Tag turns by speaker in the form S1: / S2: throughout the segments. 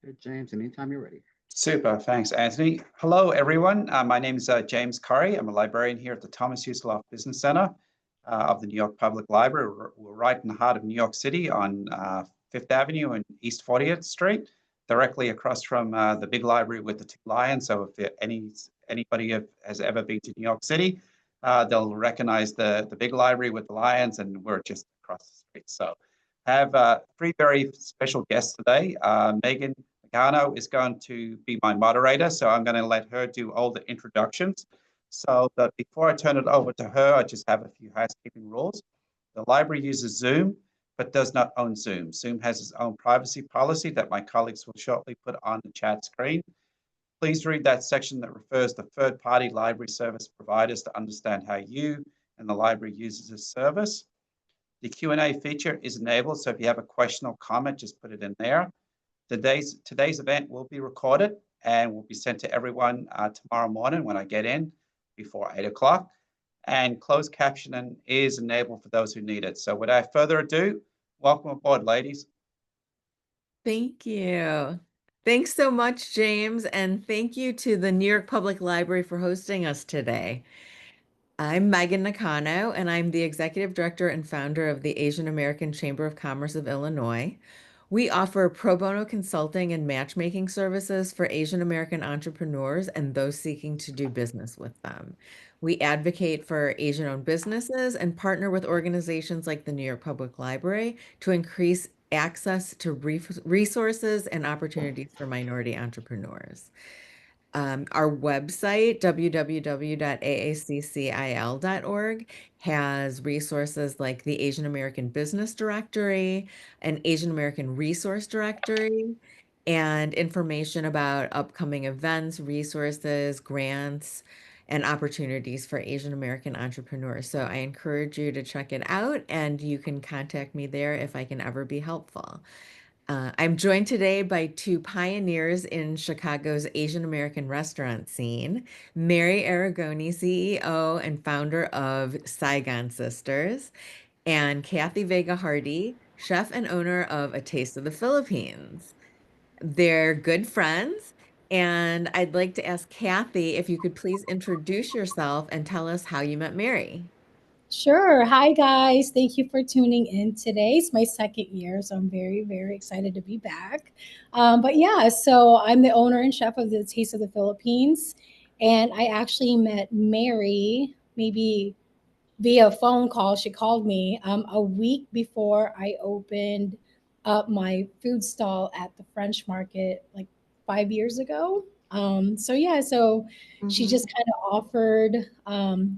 S1: Good, James. Anytime you're ready.
S2: Super, thanks, Anthony. Hello, everyone. My name is James Curry. I'm a librarian here at the Thomas Usloff Business Center of the New York Public Library. We're right in the heart of New York City on Fifth Avenue and East 40th Street, directly across from the big library with the two lions. So if anybody has ever been to New York City, they'll recognize the big library with the lions, and we're just across the street. So I have three very special guests today. Megan Nakano is going to be my moderator, so I'm going to let her do all the introductions. So, but before I turn it over to her, I just have a few housekeeping rules. The library uses Zoom, but does not own Zoom. Zoom has its own privacy policy that my colleagues will shortly put on the chat screen. Please read that section that refers to third-party library service providers to understand how you and the library uses this service. The Q&A feature is enabled, so if you have a question or comment, just put it in there. Today's event will be recorded and will be sent to everyone tomorrow morning when I get in before 8 o'clock. And closed captioning is enabled for those who need it. So without further ado, welcome aboard, ladies.
S3: Thank you. Thanks so much, James. And thank you to the New York Public Library for hosting us today. I'm Megan Nakano, and I'm the Executive Director and founder of the Asian American Chamber of Commerce of Illinois. We offer pro bono consulting and matchmaking services for Asian American entrepreneurs and those seeking to do business with them. We advocate for Asian-owned businesses and partner with organizations like the New York Public Library to increase access to resources and opportunities for minority entrepreneurs. Our website, www.aaccil.org, has resources like the Asian American Business Directory, an Asian American Resource Directory, and information about upcoming events, resources, grants, and opportunities for Asian American entrepreneurs. So I encourage you to check it out, and you can contact me there if I can ever be helpful. I'm joined today by two pioneers in Chicago's Asian American restaurant scene, Mary Aregoni, CEO and founder of Saigon Sisters, and Kathy Vega Hardy, chef and owner of A Taste of the Philippines. They're good friends, and I'd like to ask Kathy if you could please introduce yourself and tell us how you met Mary.
S4: Sure. Hi, guys. Thank you for tuning in today. It's my second year, so I'm very, very excited to be back. But yeah, so I'm the owner and chef of the Taste of the Philippines. And I actually met Mary maybe via phone call. She called me a week before I opened up my food stall at the French Market like 5 years ago. So she just kind of offered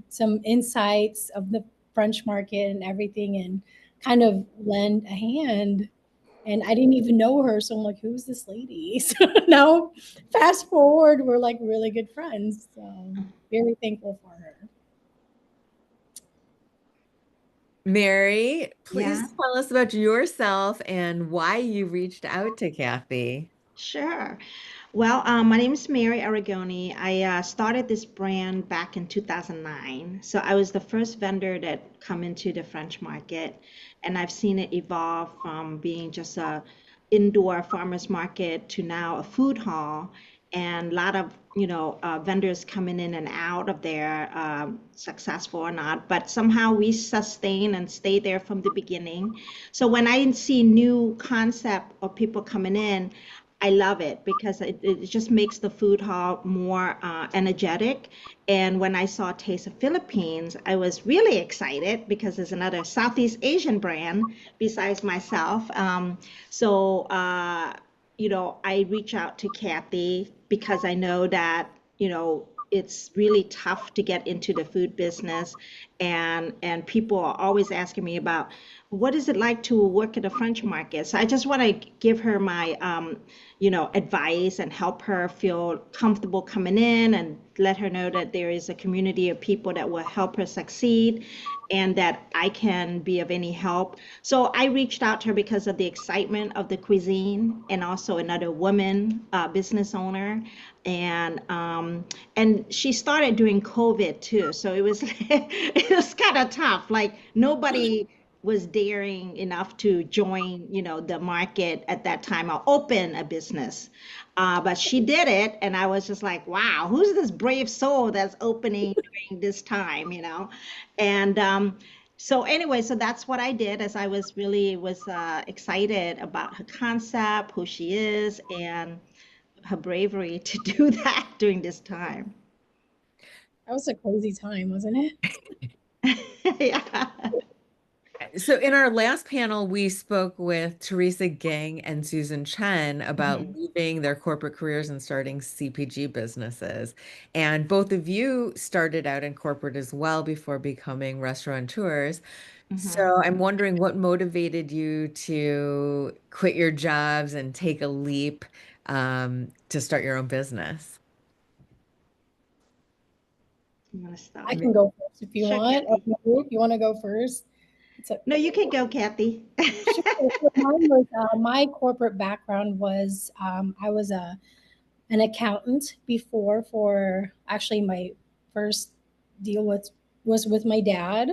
S4: some insights of the French market and everything and kind of lend a hand. And I didn't even know her. So I'm like, who's this lady? So now, fast forward, we're like really good friends. So very thankful for her.
S3: Mary, please
S5: Yeah.
S3: tell us about yourself and why you reached out to Kathy.
S5: Sure. Well, my name is Mary Aregoni. I started this brand back in 2009. So I was the first vendor that come into the French market, and I've seen it evolve from being just a indoor farmers market to now a food hall, and a lot of vendors coming in and out of there, successful or not. But somehow we sustain and stay there from the beginning. So when I see new concept of people coming in, I love it because it just makes the food hall more energetic. And when I saw Taste of Philippines, I was really excited because there's another Southeast Asian brand besides myself. I reach out to Kathy because I know that, it's really tough to get into the food business, and people are always asking me about what is it like to work at the French market. So I just want to give her my advice and help her feel comfortable coming in and let her know that there is a community of people that will help her succeed and that I can be of any help. So I reached out to her because of the excitement of the cuisine and also another woman business owner. And she started during COVID too. So it was it was kind of tough. Like nobody was daring enough to join, the market at that time or open a business. But she did it, and I was just like, wow, who's this brave soul that's opening during this time, And so anyway, so that's what I did as I was excited about her concept, who she is, and her bravery to do that during this time.
S4: That was a crazy time, wasn't it?
S5: Yeah.
S3: So in our last panel, we spoke with Teresa Gang and Susan Chen about
S5: Mhm.
S3: leaving their corporate careers and starting CPG businesses. And both of you started out in corporate as well before becoming restaurateurs.
S5: Mhm.
S3: So I'm wondering what motivated you to quit your jobs and take a leap to start your own business?
S5: You want to start?
S4: I can go first if you
S5: Sure,
S4: want. Or
S5: Kathy.
S4: if you want to go first.
S5: No, you can go, Kathy.
S4: Sure. So mine was, my corporate background was, I was an accountant before. For actually my first deal was with my dad,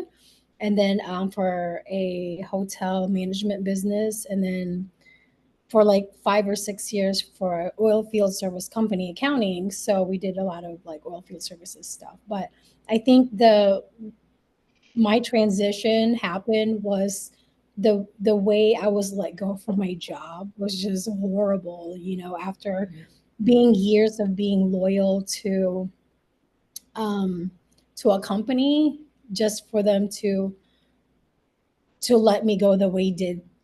S4: and then for a hotel management business, and then for like 5 or 6 years for an oil field service company accounting. So we did a lot of like oil field services stuff. But I think the my transition happened was the way I was let go from my job was just horrible, after being years of being loyal um to a company, just for them to let me go the way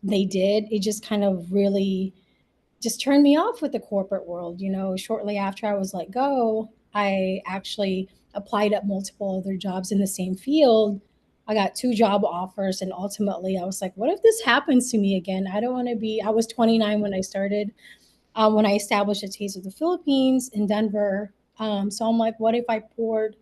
S4: they did. It just kind of really just turned me off with the corporate world. Shortly after I was let go, I actually applied at multiple other jobs in the same field. I got 2 job offers, and ultimately I was like, what if this happens to me again? I don't want to be, I was 29 when I started, when I established a Taste of the Philippines in Denver. So I'm like, what if I poured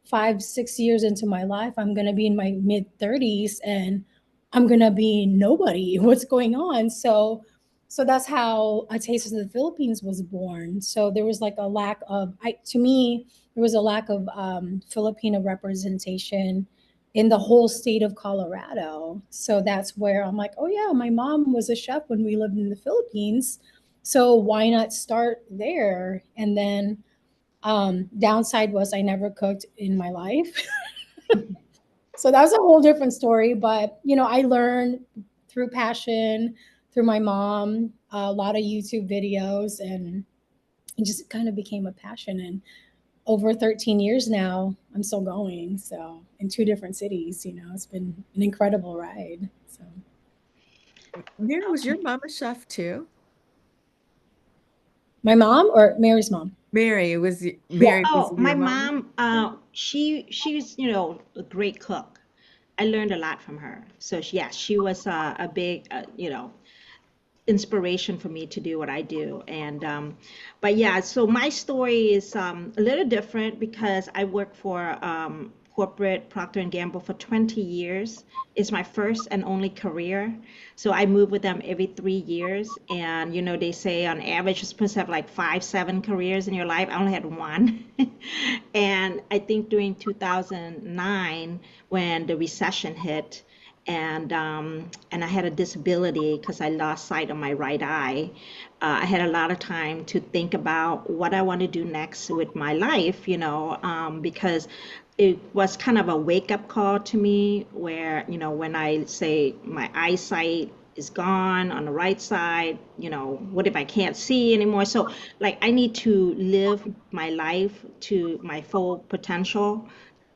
S4: 5, 6 years into my life? I'm going to be in my mid 30s and I'm going to be nobody. What's going on? So that's how a Taste of the Philippines was born. So there was like a lack of, to me, there was a lack of Filipino representation in the whole state of Colorado. So that's where I'm like, oh yeah, my mom was a chef when we lived in the Philippines. So why not start there? And then downside was I never cooked in my life. So that was a whole different story. But I learned through passion, through my mom, a lot of YouTube videos, and it just kind of became a passion. And over 13 years now, I'm still going. So in 2 different cities, it's been an incredible ride. So
S3: Mary, was your mom a chef too?
S4: my mom or Mary's mom?
S3: Mary, was
S4: Yeah.
S3: Mary was
S5: Oh, my
S3: your mom?
S5: mom, she's, a great cook. I learned a lot from her. So yes, she was a big, inspiration for me to do what I do. And but yeah, so my story is a little different because I worked for corporate Procter and Gamble for 20 years. It's my first and only career. So I move with them every 3 years. And they say on average you're supposed to have like 5, 7 careers in your life. I only had one. And I think during 2009, when the recession hit, and I had a disability because I lost sight of my right eye. I had a lot of time to think about what I want to do next with my life, because it was kind of a wake up call to me where, when I say my eyesight is gone on the right side, what if I can't see anymore? So, like, I need to live my life to my full potential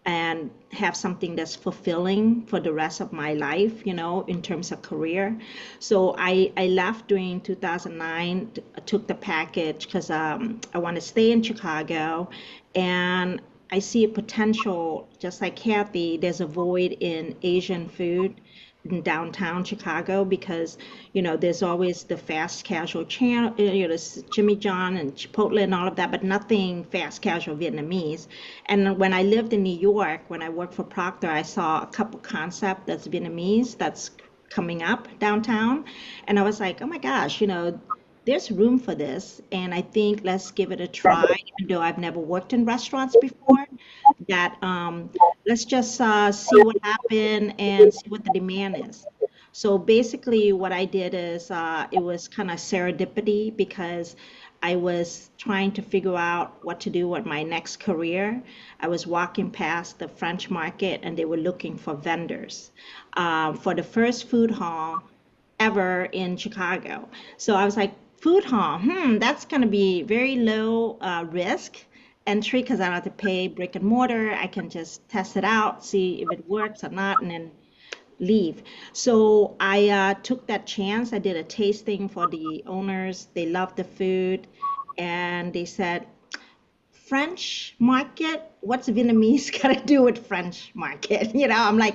S5: and have something that's fulfilling for the rest of my life, in terms of career. So I left during 2009, took the package because I want to stay in Chicago. And I see a potential, just like Kathy, there's a void in Asian food in downtown Chicago because there's always the fast casual channel, there's Jimmy John and Chipotle and all of that, but nothing fast casual Vietnamese. And when I lived in New York, when I worked for Procter, I saw a couple concept that's Vietnamese that's coming up downtown, and I was like, oh my gosh, there's room for this, and I think let's give it a try. Even though I've never worked in restaurants before, that let's just see what happened and see what the demand is. So basically, what I did is it was kind of serendipity because I was trying to figure out what to do with my next career. I was walking past the French market and they were looking for vendors for the first food hall ever in Chicago. So I was like, food hall, that's going to be very low risk entry because I don't have to pay brick and mortar. I can just test it out, see if it works or not, and then leave. So I took that chance. I did a tasting for the owners. They loved the food. And they said, French market? What's Vietnamese got to do with French market? I'm like,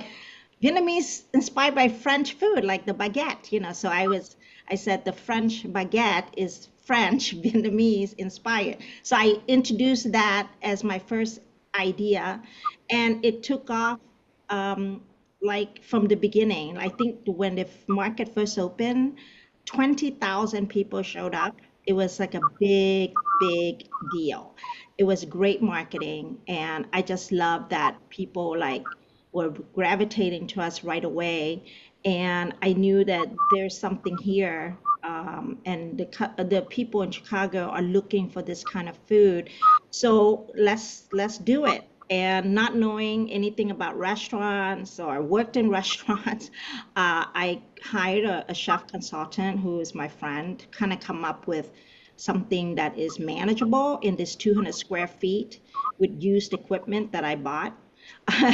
S5: Vietnamese inspired by French food, like the baguette, So I said the French baguette is French Vietnamese inspired. So I introduced that as my first idea, and it took off um, like from the beginning. I think when the market first opened, 20,000 people showed up. It was like a big, big deal. It was great marketing, and I just love that people like were gravitating to us right away. And I knew that there's something here, and the people in Chicago are looking for this kind of food. So let's do it. And not knowing anything about restaurants or worked in restaurants, I hired a chef consultant who is my friend to kind of come up with something that is manageable in this 200 square feet with used equipment that I bought.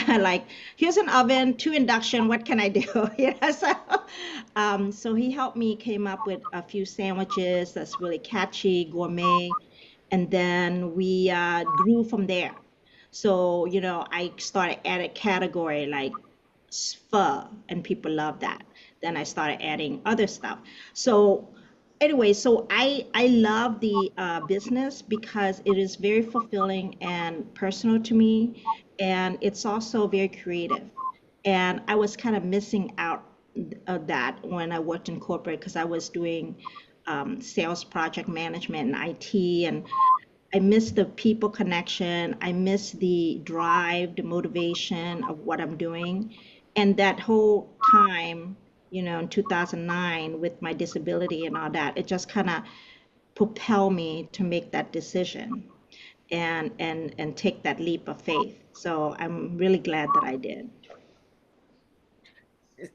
S5: Like, here's an oven, two induction, what can I do? So he helped me came up with a few sandwiches that's really catchy, gourmet, and then we grew from there. So, I started adding category like pho, and people love that. Then I started adding other stuff. So anyway, so I love the business because it is very fulfilling and personal to me, and it's also very creative. And I was kind of missing out of that when I worked in corporate because I was doing sales, project management, and IT, and I miss the people connection. I miss the drive, the motivation of what I'm doing. And that whole time, in 2009 with my disability and all that, it just kind of propelled me to make that decision and take that leap of faith. So I'm really glad that I did.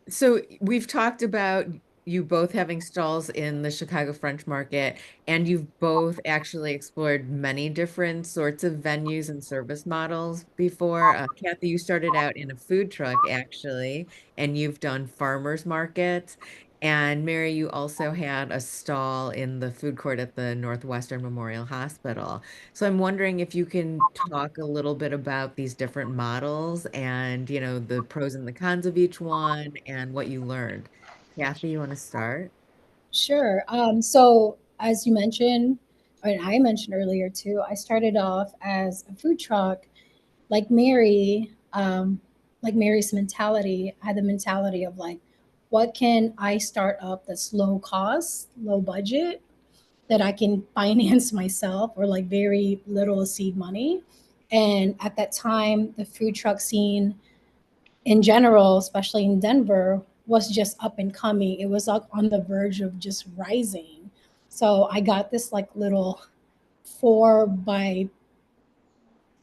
S3: So we've talked about you both having stalls in the Chicago French market, and you've both actually explored many different sorts of venues and service models before. Kathy, you started out in a food truck actually, and you've done farmers markets. And Mary, you also had a stall in the food court at the Northwestern Memorial Hospital. So I'm wondering if you can talk a little bit about these different models and, the pros and the cons of each one and what you learned. Kathy, you want to start?
S4: Sure. So as you mentioned, and I mentioned earlier too, I started off as a food truck, like Mary, like Mary's mentality. I had the mentality of like, what can I start up that's low cost, low budget, that I can finance myself or like very little seed money. And at that time, the food truck scene in general, especially in Denver, was just up and coming. It was up on the verge of just rising. So I got this like little 4 by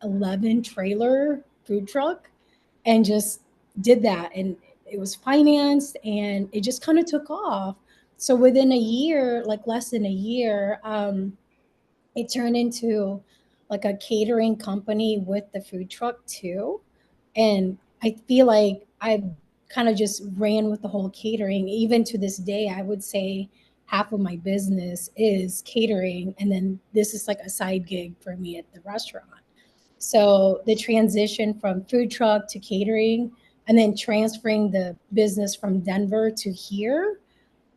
S4: 11 trailer food truck and just did that. And it was financed and it just kind of took off. So within a year, like less than a year, it turned into like a catering company with the food truck too. And I feel like I kind of just ran with the whole catering. Even to this day, I would say half of my business is catering. And then this is like a side gig for me at the restaurant. So the transition from food truck to catering and then transferring the business from Denver to here.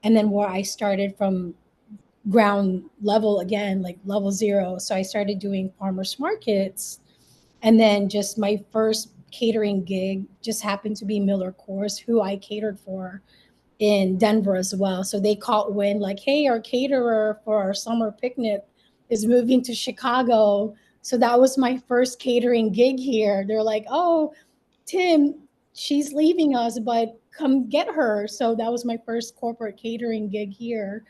S4: And then where I started from ground level again, like level zero. So I started doing farmers markets. And then just my first catering gig just happened to be Miller Coors, who I catered for in Denver as well. So they caught wind like, hey, our caterer for our summer picnic is moving to Chicago. So that was my first catering gig here. They're like, oh, Tim, she's leaving us, but come get her. So that was my first corporate catering gig here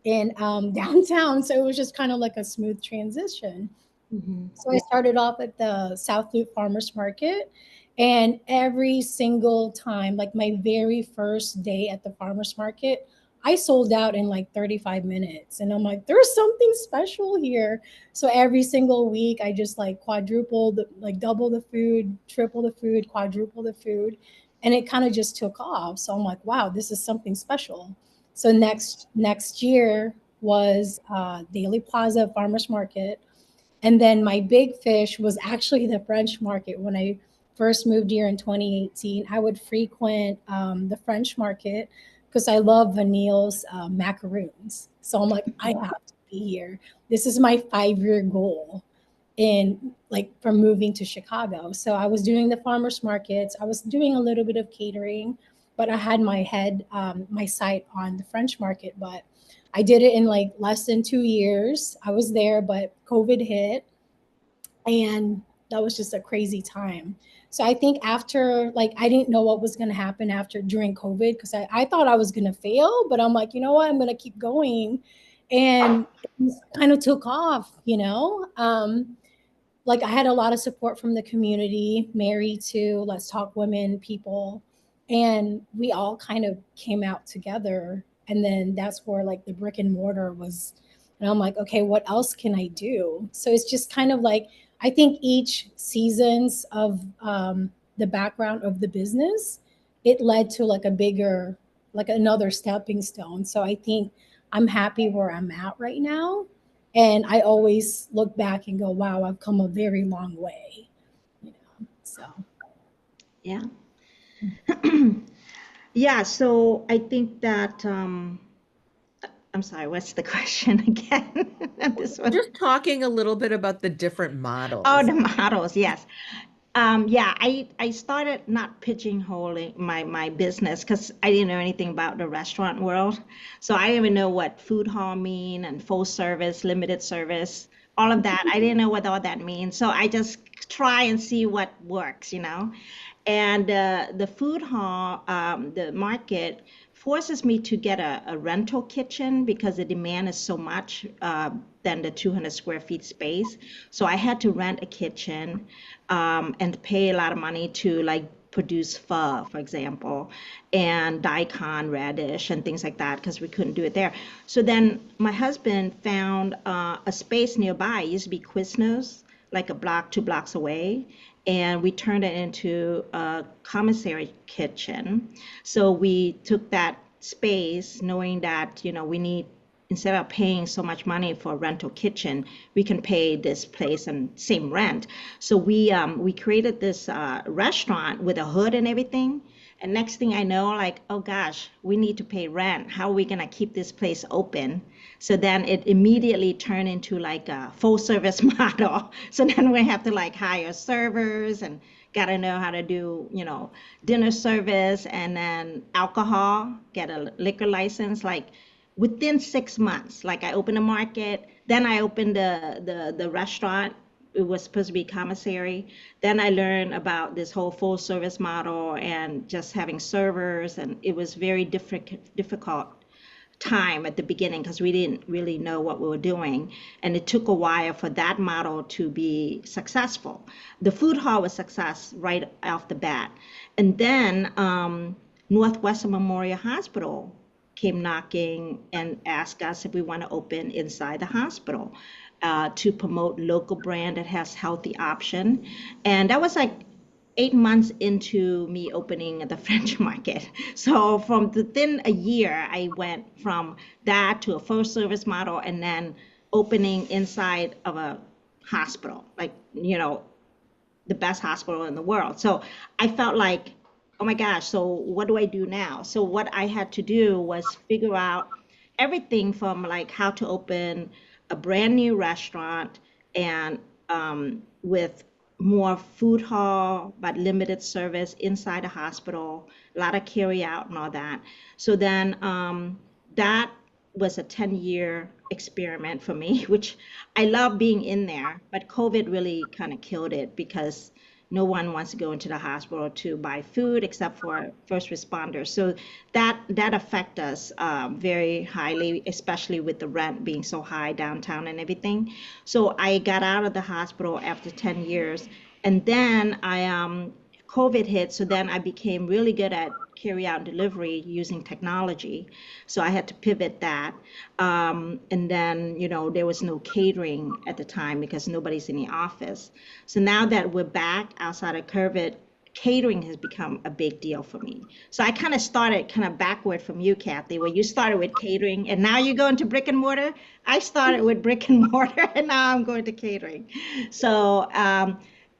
S4: in downtown. So it was just kind of like a smooth transition.
S5: Mm-hmm.
S4: So I started off at the South Loop Farmers Market. And every single time, like my very first day at the farmers market, I sold out in like 35 minutes. And I'm like, there's something special here. So every single week, I just like quadrupled, like double the food, triple the food, quadruple the food. And it kind of just took off. So I'm like, wow, this is something special. So next year was Daily Plaza Farmers Market. And then my big fish was actually the French market. When I first moved here in 2018, I would frequent the French market because I love Vanille's macaroons. So I'm like, I have to be here. This is my 5-year goal in like from moving to Chicago. So I was doing the farmers markets. I was doing a little bit of catering, but I had my sight on the French market. But I did it in like less than 2 years. I was there, but COVID hit, and that was just a crazy time. So I think after, like, I didn't know what was going to happen after during COVID because I thought I was going to fail, but I'm like, you know what, I'm going to keep going. And it kind of took off, like I had a lot of support from the community, Mary too, Let's Talk Women people, and we all kind of came out together. And then that's where like the brick and mortar was, and I'm like, okay, what else can I do? So it's just kind of like I think each seasons of the background of the business, it led to like a bigger, like another stepping stone. So I think I'm happy where I'm at right now, and I always look back and go, wow, I've come a very long way, so.
S5: Yeah. Yeah, so I think that I'm sorry, what's the question again? This one.
S3: Just talking a little bit about the different
S5: Oh,
S3: models.
S5: the models, yes. Yeah, I started not pigeonholing my business because I didn't know anything about the restaurant world. So I didn't even know what food hall mean and full service, limited service, all of that. I didn't know what all that means. So I just try and see what works, And the food hall, the market forces me to get a rental kitchen because the demand is so much than the 200 square feet space. So I had to rent a kitchen and pay a lot of money to like produce pho, for example, and daikon radish and things like that because we couldn't do it there. So then my husband found a space nearby. It used to be Quiznos, like a block, 2 blocks away, and we turned it into a commissary kitchen. So we took that space knowing that, we need, instead of paying so much money for a rental kitchen, we can pay this place and same rent. So we created this restaurant with a hood and everything. And next thing I know, like, oh gosh, we need to pay rent. How are we gonna keep this place open? So then it immediately turned into like a full service model. So then we have to like hire servers and gotta know how to do, dinner service and then alcohol, get a liquor license. Like within 6 months, like I opened a market, then I opened the restaurant. It was supposed to be commissary. Then I learned about this whole full service model and just having servers, and it was very difficult time at the beginning because we didn't really know what we were doing, and it took a while for that model to be successful. The food hall was success right off the bat, and then Northwestern Memorial Hospital came knocking and asked us if we want to open inside the hospital to promote local brand that has healthy option. And that was like 8 months into me opening the French market. So from within a year, I went from that to a full service model and then opening inside of a hospital, like, the best hospital in the world. So I felt like, oh my gosh, so what do I do now? So what I had to do was figure out everything from like how to open a brand new restaurant and with more food hall, but limited service inside a hospital, a lot of carry out and all that. So then that was a 10-year experiment for me, which I love being in there, but COVID really kind of killed it because, no one wants to go into the hospital to buy food except for first responders. So that affect us very highly, especially with the rent being so high downtown and everything. So I got out of the hospital after 10 years, and then COVID hit, so then I became really good at carry out delivery using technology. So I had to pivot that. And then, there was no catering at the time because nobody's in the office. So now that we're back outside of COVID, catering has become a big deal for me. So I kind of started kind of backward from you, Kathy, where you started with catering and now you go into brick and mortar. I started with brick and mortar and now I'm going to catering. So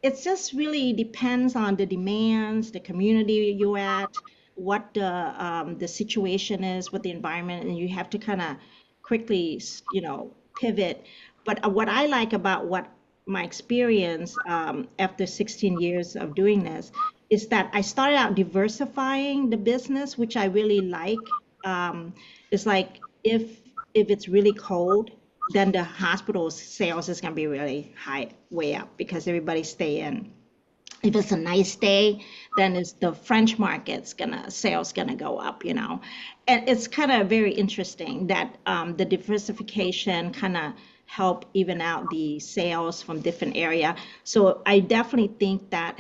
S5: it just really depends on the demands, the community you're at, what the situation is, what the environment, and you have to kind of quickly, pivot. But what I like about what my experience after 16 years of doing this is that I started out diversifying the business, which I really like. It's like if it's really cold, then the hospital sales is going to be really high, way up because everybody stay in. If it's a nice day, then it's the French market's sales gonna go up, And it's kind of very interesting that the diversification kind of help even out the sales from different area. So I definitely think that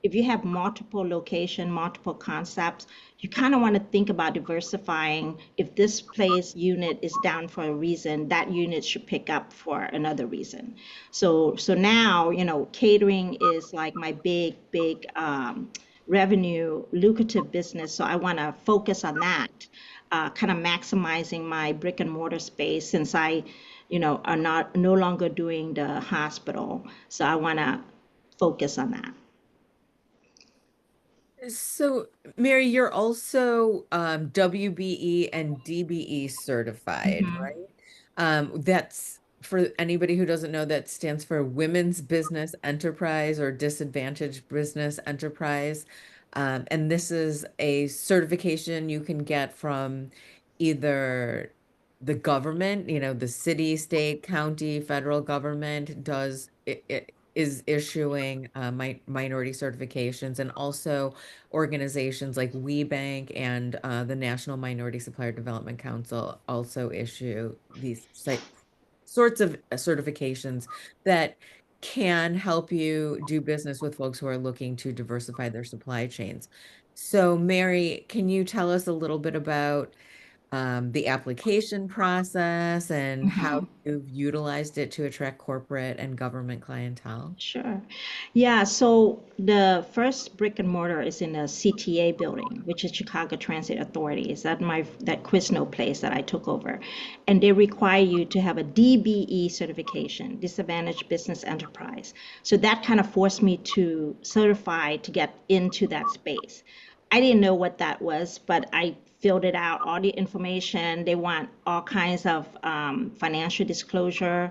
S5: if you have multiple location, multiple concepts, you kind of want to think about diversifying. If this place unit is down for a reason, that unit should pick up for another reason. So now, catering is like my big revenue lucrative business. So I want to focus on that, kind of maximizing my brick and mortar space since I, are no longer doing the hospital. So I want to focus on that.
S3: So, Mary, you're also WBE and DBE certified,
S5: Mhm.
S3: right? That's for anybody who doesn't know, that stands for Women's Business Enterprise or Disadvantaged Business Enterprise. And this is a certification you can get from either the government, the city, state, county, federal government does it is issuing minority certifications, and also organizations like WeBank and the National Minority Supplier Development Council also issue these sorts of certifications that can help you do business with folks who are looking to diversify their supply chains. So, Mary, can you tell us a little bit about the application process and how
S5: Mhm.
S3: you've utilized it to attract corporate and government clientele?
S5: Sure. Yeah, so the first brick and mortar is in a CTA building, which is Chicago Transit Authority. Is that Quizno place that I took over. And they require you to have a DBE certification, Disadvantaged Business Enterprise. So that kind of forced me to certify to get into that space. I didn't know what that was, but I filled it out, all the information. They want all kinds of financial disclosure,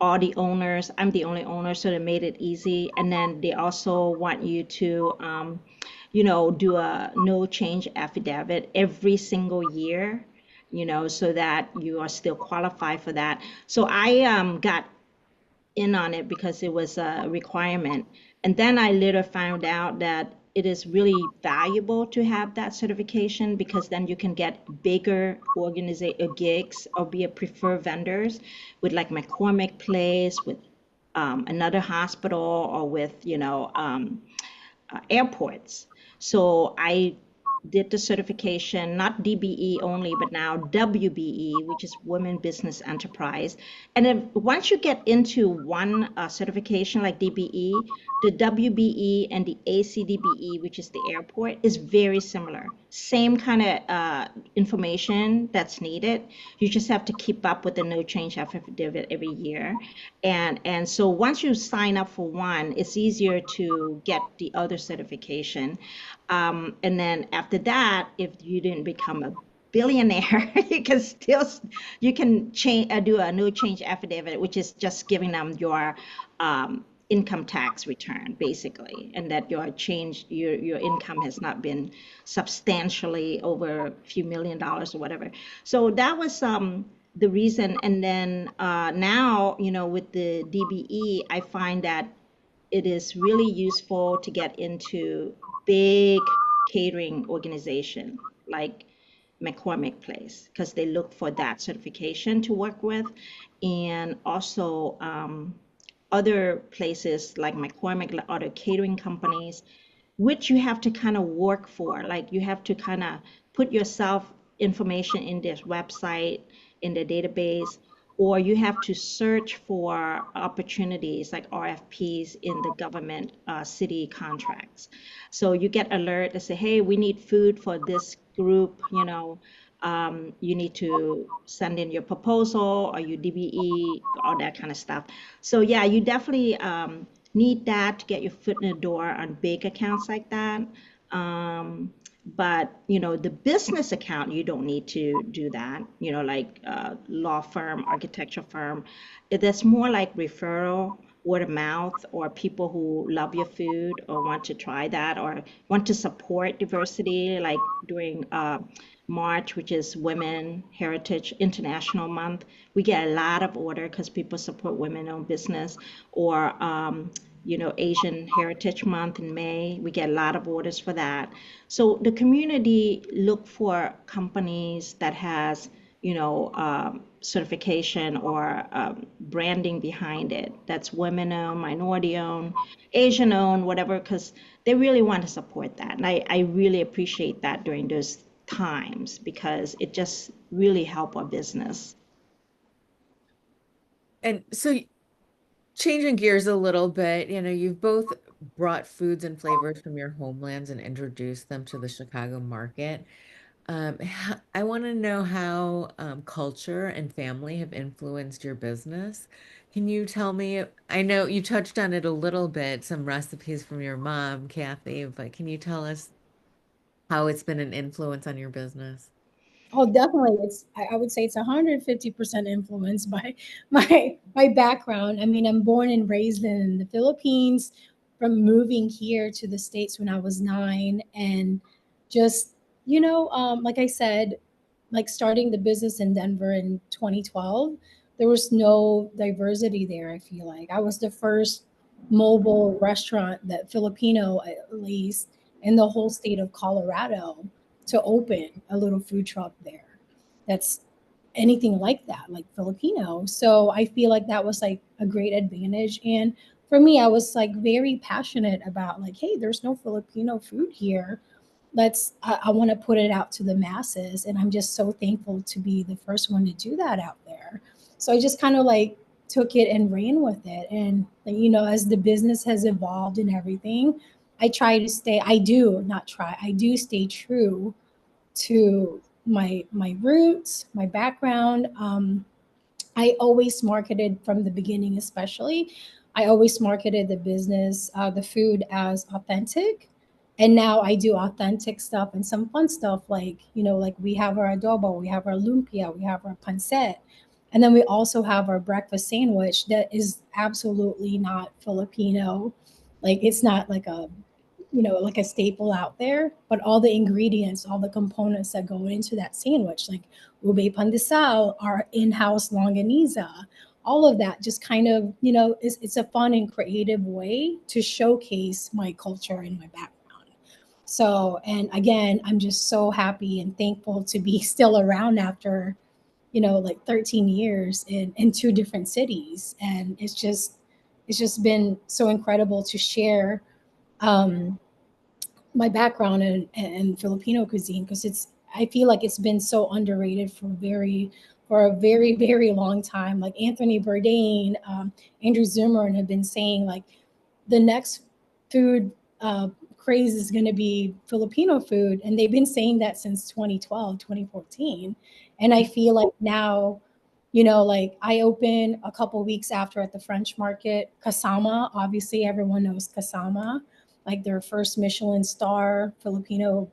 S5: all the owners. I'm the only owner, so they made it easy. And then they also want you to, do a no change affidavit every single year, so that you are still qualified for that. So I got in on it because it was a requirement. And then I later found out that it is really valuable to have that certification because then you can get bigger gigs or be a preferred vendors with like McCormick Place, with another hospital, or with, airports. So I did the certification, not DBE only, but now WBE, which is Women Business Enterprise. And then once you get into one certification like DBE, the WBE and the ACDBE, which is the airport, is very similar. Same kind of information that's needed. You just have to keep up with the no change affidavit every year. And so once you sign up for one, it's easier to get the other certification. And then after that, if you didn't become a billionaire, you can do a no change affidavit, which is just giving them your income tax return, basically, and that your income has not been substantially over a few $1 million or whatever. So that was the reason. And then now, with the DBE, I find that it is really useful to get into big catering organization like McCormick Place, because they look for that certification to work with, and also other places like McCormick, like other catering companies, which you have to kind of work for. Like you have to kind of put yourself information in this website, in the database, or you have to search for opportunities like RFPs in the government city contracts. So you get alert that say, hey, we need food for this group, you need to send in your proposal or your DBE, all that kind of stuff. So yeah, you definitely need that to get your foot in the door on big accounts like that. But the business account, you don't need to do that. Like law firm, architecture firm, that's more like referral, word of mouth, or people who love your food or want to try that or want to support diversity, like during March, which is Women Heritage International Month. We get a lot of order because people support women-owned business, or Asian Heritage Month in May. We get a lot of orders for that. So the community look for companies that has certification or branding behind it. That's women-owned, minority-owned, Asian-owned, whatever, because they really want to support that. And I really appreciate that during those times because it just really help our business.
S3: And so changing gears a little bit, you've both brought foods and flavors from your homelands and introduced them to the Chicago market. I want to know how culture and family have influenced your business. Can you tell me? I know you touched on it a little bit, some recipes from your mom, Kathy, but can you tell us how it's been an influence on your business?
S4: Oh, definitely. I would say it's 150% influenced by my background. I mean, I'm born and raised in the Philippines, from moving here to the States when I was 9, and just, like I said, like starting the business in Denver in 2012, there was no diversity there. I feel like I was the first mobile restaurant, that Filipino at least, in the whole state of Colorado, to open a little food truck there that's anything like that, like Filipino. So I feel like that was like a great advantage. And for me, I was like very passionate about like, hey, there's no Filipino food here. I want to put it out to the masses. And I'm just so thankful to be the first one to do that out there. So I just kind of like took it and ran with it. And, as the business has evolved and everything, I do stay true to my roots, my background. I always marketed from the beginning, especially. I always marketed the business, the food as authentic. And now I do authentic stuff and some fun stuff like, like we have our adobo, we have our lumpia, we have our pancit. And then we also have our breakfast sandwich that is absolutely not Filipino. Like it's not like like a staple out there, but all the ingredients, all the components that go into that sandwich, like ube pandesal, our in-house longaniza, all of that just kind of, it's a fun and creative way to showcase my culture and my background. So, and again, I'm just so happy and thankful to be still around after, like 13 years in two different cities. And it's just been so incredible to share um, my background in Filipino cuisine, because I feel like it's been so underrated for a very very long time. Like Anthony Bourdain, Andrew Zimmern have been saying like the next food craze is going to be Filipino food, and they've been saying that since 2012, 2014. And I feel like now, like I opened a couple weeks after at the French Market, Kasama. Obviously, everyone knows Kasama, like their first Michelin star Filipino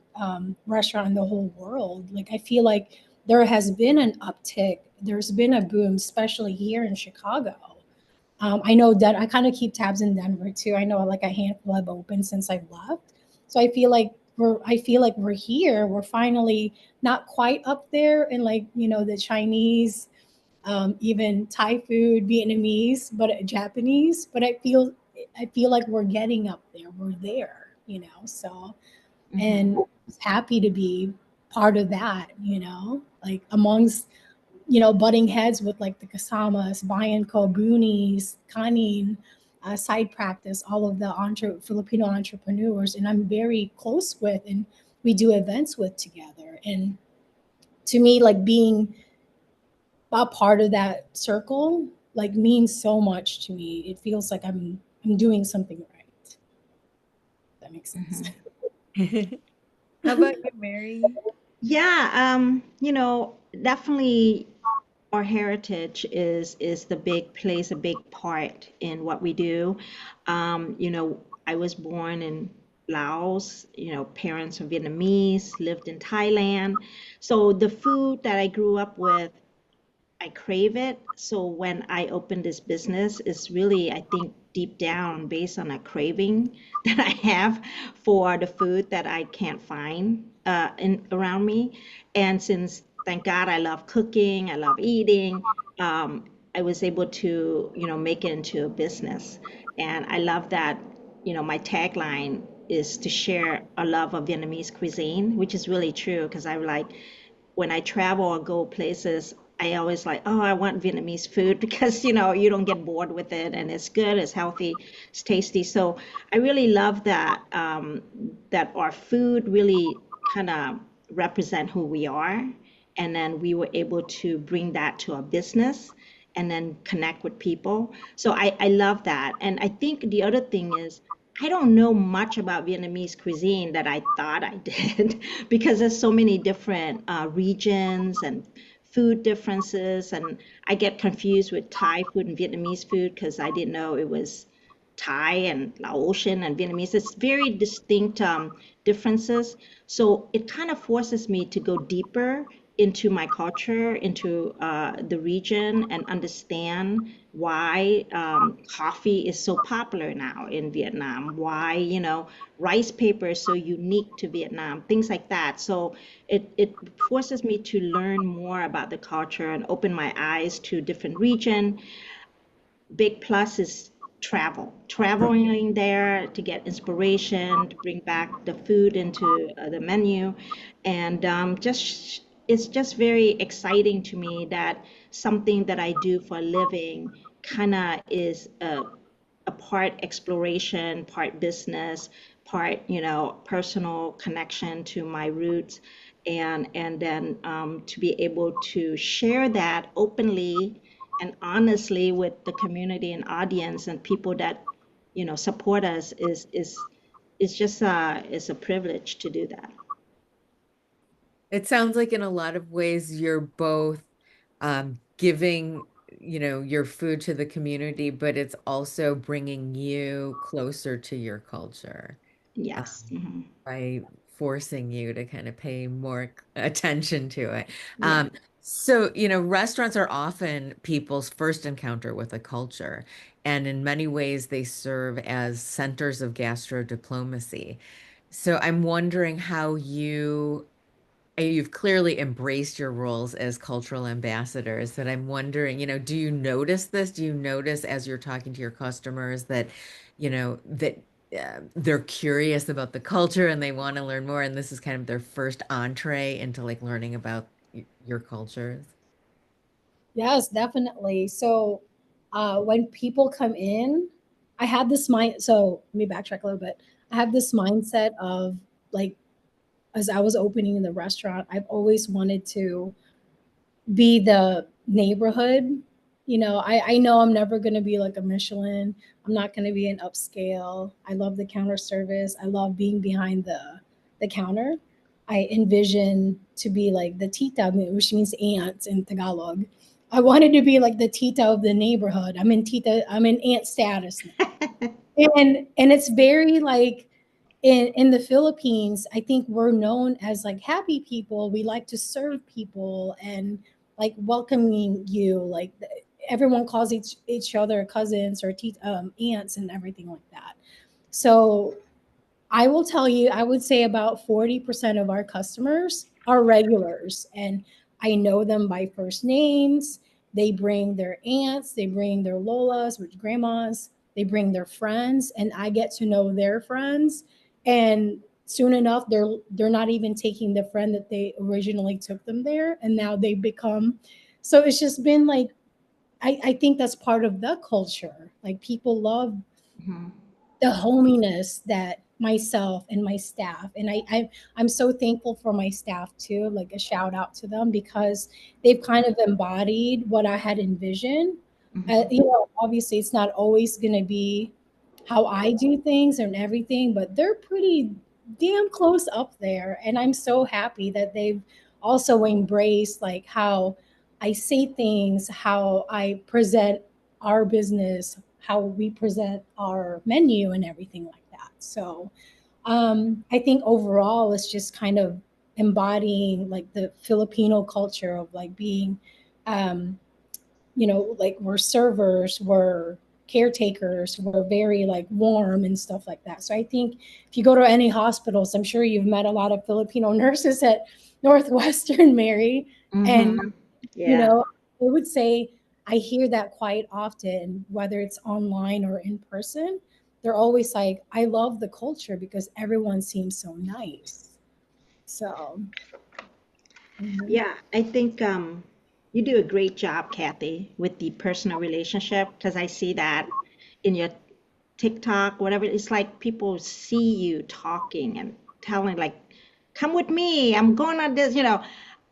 S4: restaurant in the whole world. Like I feel like there has been an uptick. There's been a boom, especially here in Chicago. I know that I kind of keep tabs in Denver too. I know like a handful have opened since I've left. So I feel like we're here. We're finally not quite up there in like, the Chinese, even Thai food, Vietnamese, but Japanese. But I feel I feel like we're getting up there. We're there, so, and
S5: Mhm.
S4: happy to be part of that, like amongst, butting heads with like the Kasamas, Bayan Ko, Boonies, Kanin, Side Practice, all of the Filipino entrepreneurs, and I'm very close with, and we do events with together. And to me, like being a part of that circle, like means so much to me. It feels like I'm doing something right. That makes sense.
S5: Mhm.
S3: How about you, Mary?
S5: Yeah, definitely our heritage is the big plays a big part in what we do. I was born in Laos, parents are Vietnamese, lived in Thailand. So the food that I grew up with, I crave it. So when I opened this business, it's really, I think, deep down based on a craving that I have for the food that I can't find in around me. And since, thank God, I love cooking, I love eating, I was able to, make it into a business. And I love that, my tagline is to share a love of Vietnamese cuisine, which is really true because I like when I travel or go places, I always like, oh, I want Vietnamese food because you don't get bored with it and it's good, it's healthy, it's tasty. So I really love that that our food really kind of represent who we are, and then we were able to bring that to our business and then connect with people. So I love that, and I think the other thing is I don't know much about Vietnamese cuisine that I thought I did because there's so many different regions and food differences, and I get confused with Thai food and Vietnamese food because I didn't know it was Thai and Laotian and Vietnamese. It's very distinct differences. So it kind of forces me to go deeper into my culture, into the region, and understand why coffee is so popular now in Vietnam, why, rice paper is so unique to Vietnam, things like that. So it forces me to learn more about the culture and open my eyes to different region. Big plus is traveling there to get inspiration, to bring back the food into the menu, and just it's just very exciting to me that something that I do for a living kind of is a part exploration, part business, part personal connection to my roots, and then to be able to share that openly and honestly with the community and audience and people that support us is just it's a privilege to do that.
S3: It sounds like in a lot of ways you're both giving, your food to the community, but it's also bringing you closer to your culture
S5: Yes.
S3: by forcing you to kind of pay more attention to it.
S5: Yeah.
S3: So, restaurants are often people's first encounter with a culture, and in many ways they serve as centers of gastro diplomacy. So I'm wondering how you've clearly embraced your roles as cultural ambassadors, but I'm wondering, do you notice this? Do you notice as you're talking to your customers that, that they're curious about the culture and they want to learn more, and this is kind of their first entree into like learning about your cultures?
S4: Yes, definitely. So when people come in, I had this mind. So let me backtrack a little bit. I have this mindset of like, as I was opening the restaurant, I've always wanted to be the neighborhood. I know I'm never going to be like a Michelin. I'm not going to be an upscale. I love the counter service. I love being behind the counter. I envision to be like the tita, which means aunt in Tagalog. I wanted to be like the tita of the neighborhood. I'm in aunt status now. And it's very like in the Philippines, I think we're known as like happy people. We like to serve people and like welcoming you. Like everyone calls each other cousins or aunts and everything like that. So I will tell you, I would say about 40% of our customers are regulars, and I know them by first names. They bring their aunts, they bring their lolas, which grandmas, they bring their friends, and I get to know their friends. And soon enough, they're not even taking the friend that they originally took them there, and now they become. So it's just been like, I think that's part of the culture. Like people love
S5: Mhm.
S4: the hominess that myself and my staff, and I'm so thankful for my staff too, like a shout out to them, because they've kind of embodied what I had envisioned.
S5: Mhm.
S4: Obviously it's not always going to be how I do things and everything, but they're pretty damn close up there, and I'm so happy that they've also embraced like how I say things, how I present our business, how we present our menu and everything like that. So I think overall it's just kind of embodying like the Filipino culture of like being, um, like we're servers, we're caretakers, we're very like warm and stuff like that. So I think if you go to any hospitals, I'm sure you've met a lot of Filipino nurses at Northwestern, Mary, and
S5: Mhm.
S4: you
S5: Yeah.
S4: know, I would say I hear that quite often, whether it's online or in person. They're always like, I love the culture because everyone seems so nice. So, mhm.
S5: Yeah, I think you do a great job, Kathy, with the personal relationship because I see that in your TikTok, whatever. It's like people see you talking and telling, like, come with me, I'm going on this,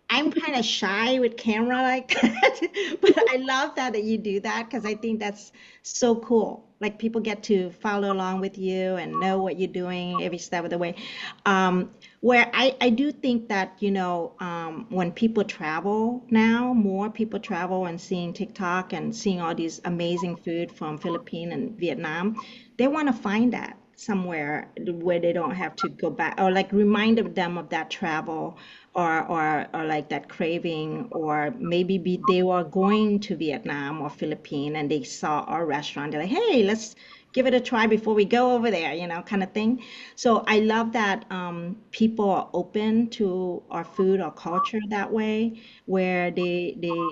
S5: I'm kind of shy with camera like that, but I love that you do that because I think that's so cool. Like people get to follow along with you and know what you're doing every step of the way. Where I do think that, when people travel now, more people travel and seeing TikTok and seeing all these amazing food from Philippines and Vietnam, they want to find that somewhere where they don't have to go back or like remind them of that travel or like that craving or maybe they were going to Vietnam or Philippines and they saw our restaurant. They're like, hey, let's give it a try before we go over there, kind of thing. So I love that people are open to our food or culture that way, where they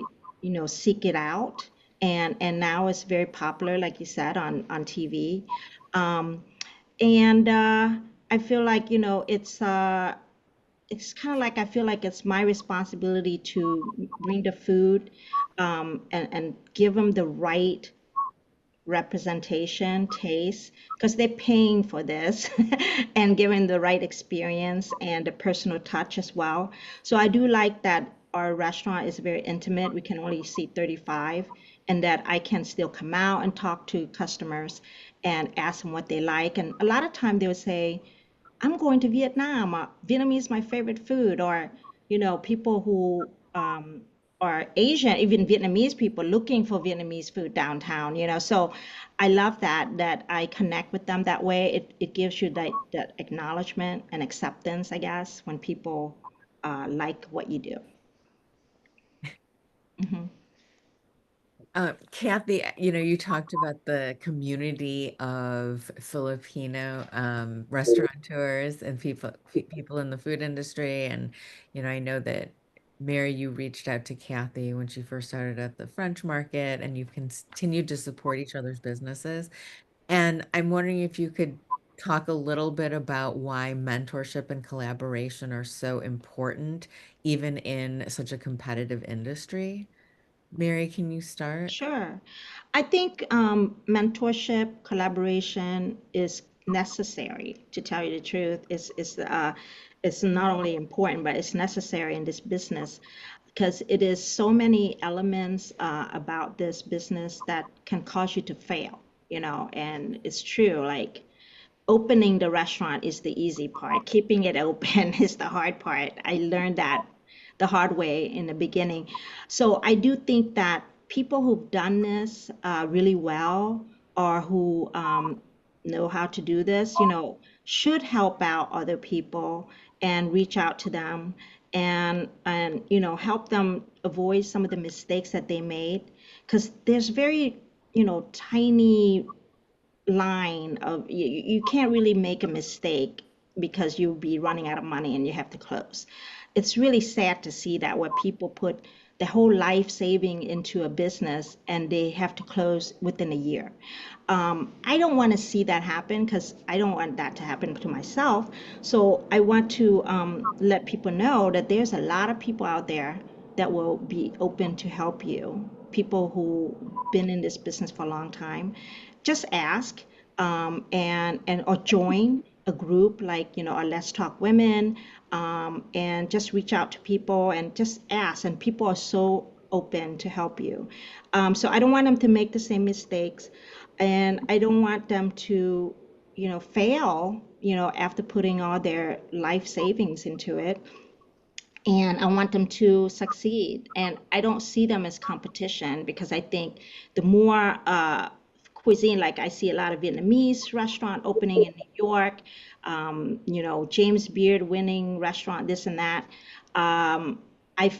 S5: seek it out, and now it's very popular, like you said, on TV. Um, and I feel like it's kind of like I feel like it's my responsibility to bring the food and give them the right representation, taste, because they're paying for this and giving the right experience and the personal touch as well. So I do like that our restaurant is very intimate. We can only seat 35, and that I can still come out and talk to customers and ask them what they like. And a lot of time they would say, I'm going to Vietnam. Vietnamese is my favorite food. Or, people who are Asian, even Vietnamese people looking for Vietnamese food downtown, So I love that I connect with them that way. It gives you that acknowledgement and acceptance, I guess, when people like what you do. Hmm.
S3: Kathy, you talked about the community of Filipino restaurateurs and people in the food industry, and I know that Mary, you reached out to Kathy when she first started at the French market, and you've continued to support each other's businesses. And I'm wondering if you could talk a little bit about why mentorship and collaboration are so important, even in such a competitive industry. Mary, can you start?
S5: Sure. I think mentorship, collaboration is necessary, to tell you the truth. It's not only important, but it's necessary in this business because it is so many elements about this business that can cause you to fail, and it's true. Like opening the restaurant is the easy part. Keeping it open is the hard part. I learned that the hard way in the beginning. So I do think that people who've done this really well or who know how to do this, should help out other people and reach out to them and help them avoid some of the mistakes that they made because there's very tiny line of you can't really make a mistake because you'll be running out of money and you have to close. It's really sad to see that where people put the whole life saving into a business and they have to close within a year. I don't want to see that happen because I don't want that to happen to myself. So I want to let people know that there's a lot of people out there that will be open to help you. People who been in this business for a long time. Just ask and or join a group like our Let's Talk Women, and just reach out to people and just ask. And people are so open to help you. So I don't want them to make the same mistakes, and I don't want them to fail after putting all their life savings into it. And I want them to succeed. And I don't see them as competition because I think the more cuisine, like I see a lot of Vietnamese restaurant opening in New York, James Beard winning restaurant, this and that. I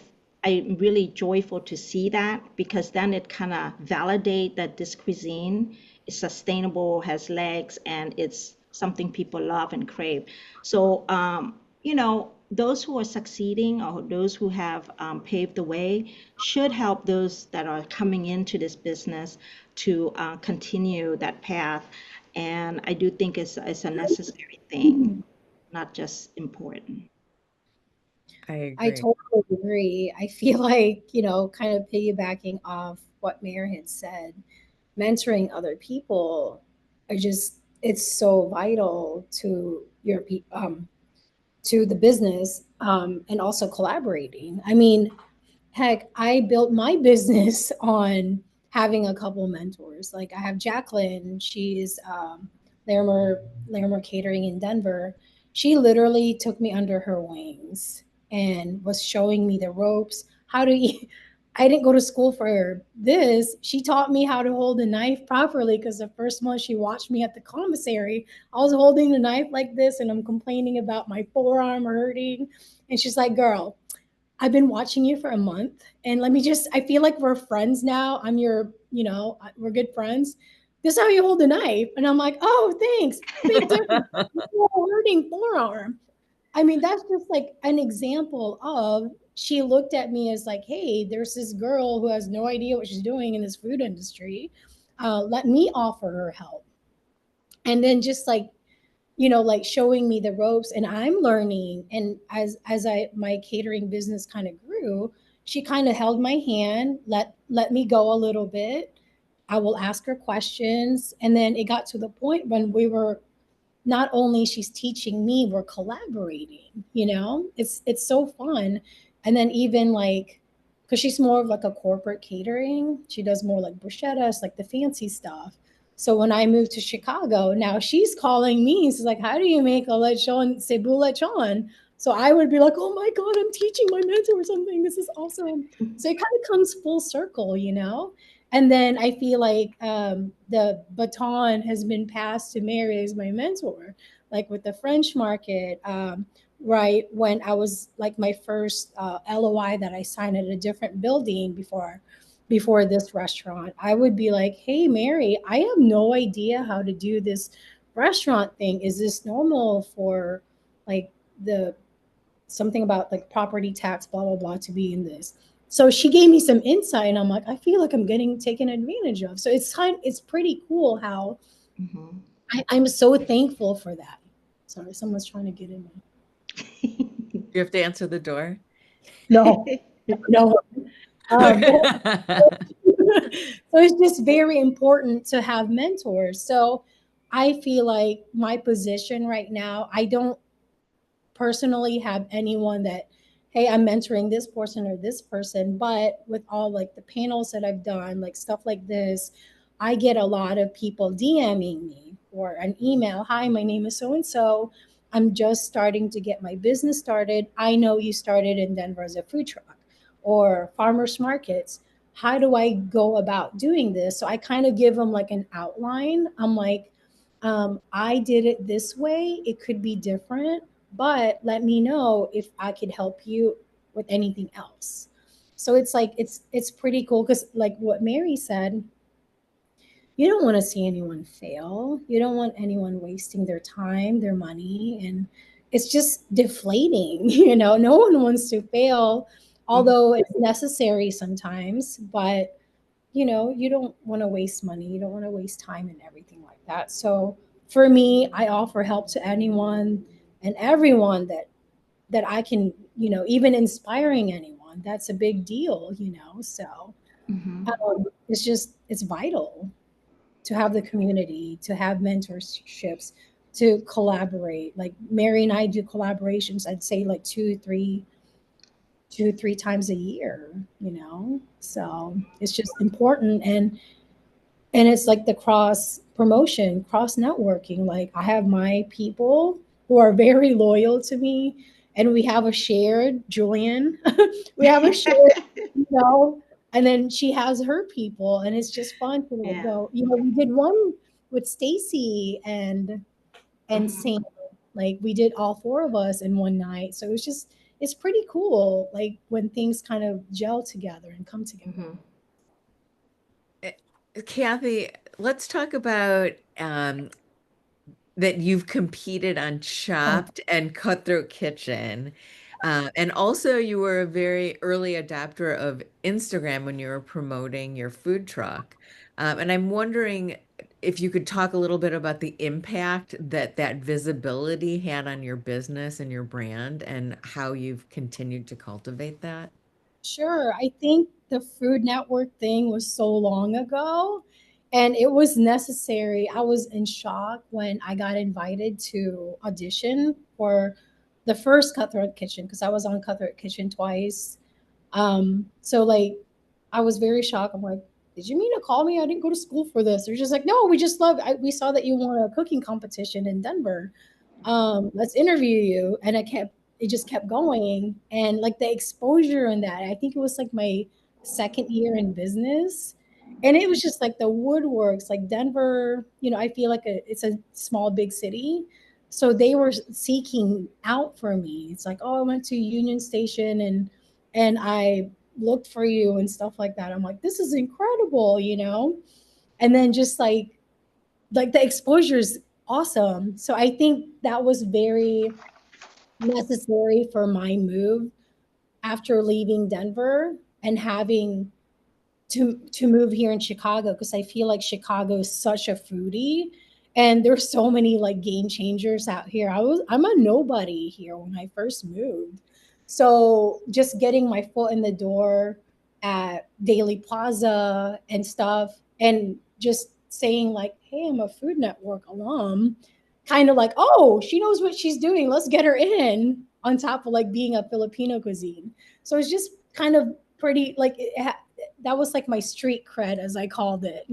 S5: I'm really joyful to see that because then it kind of validate that this cuisine is sustainable, has legs, and it's something people love and crave. So, those who are succeeding or those who have paved the way should help those that are coming into this business to continue that path. And I do think it's a necessary thing, not just important.
S3: I
S4: I
S3: agree.
S4: totally agree. I feel like, kind of piggybacking off what Mayor had said, mentoring other people it's so vital to to the business, and also collaborating. I mean, heck, I built my business on having a couple mentors. Like I have Jacqueline, she's Larimer, Larimer Catering in Denver. She literally took me under her wings and was showing me the ropes. How to eat. I didn't go to school for this. She taught me how to hold a knife properly because the first month she watched me at the commissary, I was holding the knife like this and I'm complaining about my forearm hurting. And she's like, girl, I've been watching you for a month and I feel like we're friends now. I'm your, we're good friends. This is how you hold a knife. And I'm like, oh, thanks. Big difference. Hurting forearm. I mean, that's just like an example of she looked at me as like, hey, there's this girl who has no idea what she's doing in this food industry. Let me offer her help. And then just like like showing me the ropes and I'm learning. And as my catering business kind of grew, she kind of held my hand, let me go a little bit. I will ask her questions. And then it got to the point when we were not only she's teaching me, we're collaborating, it's so fun. And then even like, because she's more of like a corporate catering, she does more like bruschettas, like the fancy stuff. So when I moved to Chicago, now she's calling me. She's like, how do you make a lechon, cebu lechon? So I would be like, oh my God, I'm teaching my mentor something. This is awesome. So it kind of comes full circle, And then I feel like the baton has been passed to Mary as my mentor, like with the French market, right? When I was like my first LOI that I signed at a different building before this restaurant, I would be like, hey, Mary, I have no idea how to do this restaurant thing. Is this normal for like the something about like property tax, blah, blah, blah, to be in this? So she gave me some insight and I'm like, I feel like I'm getting taken advantage of. So it's pretty cool how
S5: Mhm.
S4: I'm so thankful for that. Sorry, someone's trying to get in there.
S3: You have to answer the door.
S4: No, no. So it's just very important to have mentors. So I feel like my position right now, I don't personally have anyone that, hey, I'm mentoring this person or this person, but with all like the panels that I've done, like stuff like this, I get a lot of people DMing me or an email. Hi, my name is so and so. I'm just starting to get my business started. I know you started in Denver as a food truck or farmers markets. How do I go about doing this? So I kind of give them like an outline. I'm like, I did it this way. It could be different, but let me know if I could help you with anything else. So it's like it's pretty cool because like what Mary said, you don't want to see anyone fail. You don't want anyone wasting their time, their money, and it's just deflating. No one wants to fail although it's necessary sometimes, but you don't want to waste money. You don't want to waste time and everything like that. So for me, I offer help to anyone and everyone that I can, even inspiring anyone. That's a big deal. So
S5: Mm-hmm.
S4: it's vital to have the community, to have mentorships, to collaborate. Like Mary and I do collaborations, I'd say like two, three times a year. So it's just important. And it's like the cross promotion, cross networking. Like I have my people who are very loyal to me, and we have a shared Julian. We have a shared, you know, and then she has her people, and it's just fun to like
S5: Yeah.
S4: go. We did one with Stacy and
S5: Mm-hmm.
S4: Sam. Like we did all four of us in one night. So it's pretty cool. Like when things kind of gel together and come together.
S5: Mm-hmm.
S3: Eh, Kathy, let's talk about that you've competed on
S4: Oh,
S3: Chopped and Cutthroat Kitchen. And also, you were a very early adopter of Instagram when you were promoting your food truck. And I'm wondering if you could talk a little bit about the impact that that visibility had on your business and your brand and how you've continued to cultivate that.
S4: sure. I think the Food Network thing was so long ago and it was necessary. I was in shock when I got invited to audition for the first Cutthroat Kitchen because I was on Cutthroat Kitchen twice. So like I was very shocked. I'm like, did you mean to call me? I didn't go to school for this. They're just like, no, we just love we saw that you won a cooking competition in Denver. Let's interview you. And it just kept going. And like the exposure in that, I think it was like my second year in business. And it was just like the woodworks, like Denver, I feel like it's a small, big city. So they were seeking out for me. It's like, oh, I went to Union Station and I looked for you and stuff like that. I'm like, this is incredible. And then just like the exposure is awesome. So I think that was very necessary for my move after leaving Denver and having to move here in Chicago because I feel like Chicago is such a foodie and there's so many like game changers out here. I'm a nobody here when I first moved. So just getting my foot in the door at Daily Plaza and stuff and just saying like, "Hey, I'm a Food Network alum." Kind of like, "Oh, she knows what she's doing. Let's get her in." On top of like being a Filipino cuisine. So it's just kind of pretty like that was like my street cred as I called it.